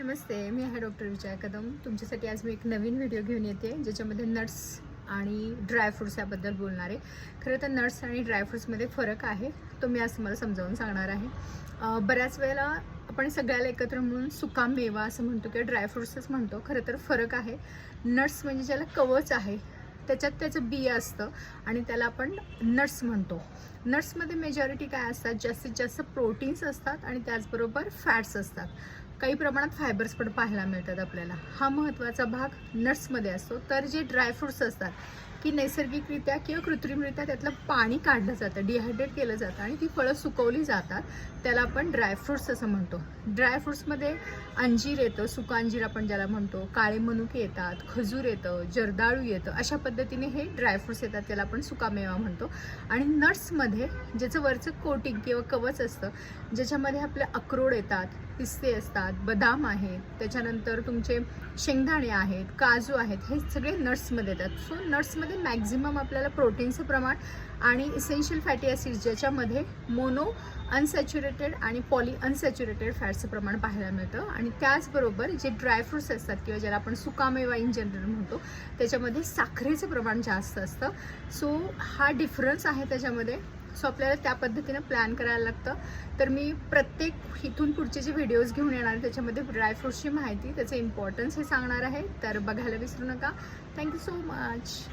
नमस्ते, मी आहे डॉक्टर विजया कदम. तुमच्यासाठी आज मी एक नवीन व्हिडिओ घेऊन येते ज्याच्यामध्ये नट्स आणि ड्रायफ्रूट्स याबद्दल बोलणार आहे. खरं तर नट्स आणि ड्रायफ्रूट्समध्ये फरक आहे, तो मी आज तुम्हाला समजावून सांगणार आहे. बऱ्याच वेळेला आपण सगळ्याला एकत्र म्हणून सुका मेवा असं म्हणतो किंवा ड्रायफ्रूट्सच म्हणतो. खरं तर फरक आहे. नट्स म्हणजे ज्याला कवच आहे त्याच्यात त्याचं बिया असतं आणि त्याला आपण नट्स म्हणतो. नट्समध्ये मेजॉरिटी काय असतात, जास्तीत जास्त प्रोटीन्स असतात आणि त्याचबरोबर फॅट्स असतात. काही प्रमाणात फायबर्स पण पाहायला मिळतात आपल्याला. हा महत्त्वाचा भाग नट्समध्ये असतो. तर जे ड्रायफ्रूट्स असतात की नैसर्गिकरित्या किंवा कृत्रिमरित्या त्यातलं पाणी काढलं जातं, डिहायड्रेट केलं जातं आणि ती फळं सुकवली जातात, त्याला आपण ड्रायफ्रूट्स असं म्हणतो. ड्रायफ्रूट्समध्ये अंजीर येतं, सुका अंजीर आपण ज्याला म्हणतो, काळे मनुके येतात, खजूर येतं, जर्दाळू येतं. अशा पद्धतीने हे ड्रायफ्रूट्स येतात, त्याला आपण सुकामेवा म्हणतो. आणि नट्समध्ये ज्याचं वरचं कोटिंग किंवा कवच असतं, ज्याच्यामध्ये आपले अक्रोड येतात, पिस्ते असतात, बदाम आहेत, त्याच्यानंतर तुमचे शेंगदाणे आहेत, काजू आहेत, हे सगळे नट्समध्ये येतात. सो नट्समध्ये मॅक्झिमम आपल्याला प्रोटीनचं प्रमाण आणि इसेन्शियल फॅटी ॲसिड्स ज्याच्यामध्ये मोनो अनसॅच्युरेटेड आणि पॉली अनसॅच्युरेटेड फॅट्सचं प्रमाण पाहायला मिळतं. आणि त्याचबरोबर जे ड्रायफ्रूट्स असतात किंवा ज्याला आपण सुकामेवा इन जनरल म्हणतो, त्याच्यामध्ये साखरेचं प्रमाण जास्त असतं. सो हा डिफरन्स आहे त्याच्यामध्ये. सो आपल्याला त्या पद्धतीनं प्लॅन करायला लागतं. तर मी प्रत्येक इथून पुढचे जे व्हिडिओज घेऊन येणार आहे त्याच्यामध्ये ड्रायफ्रूट्सची माहिती, त्याचं इम्पॉर्टन्स हे सांगणार आहे. तर बघायला विसरू नका. Thank you so much.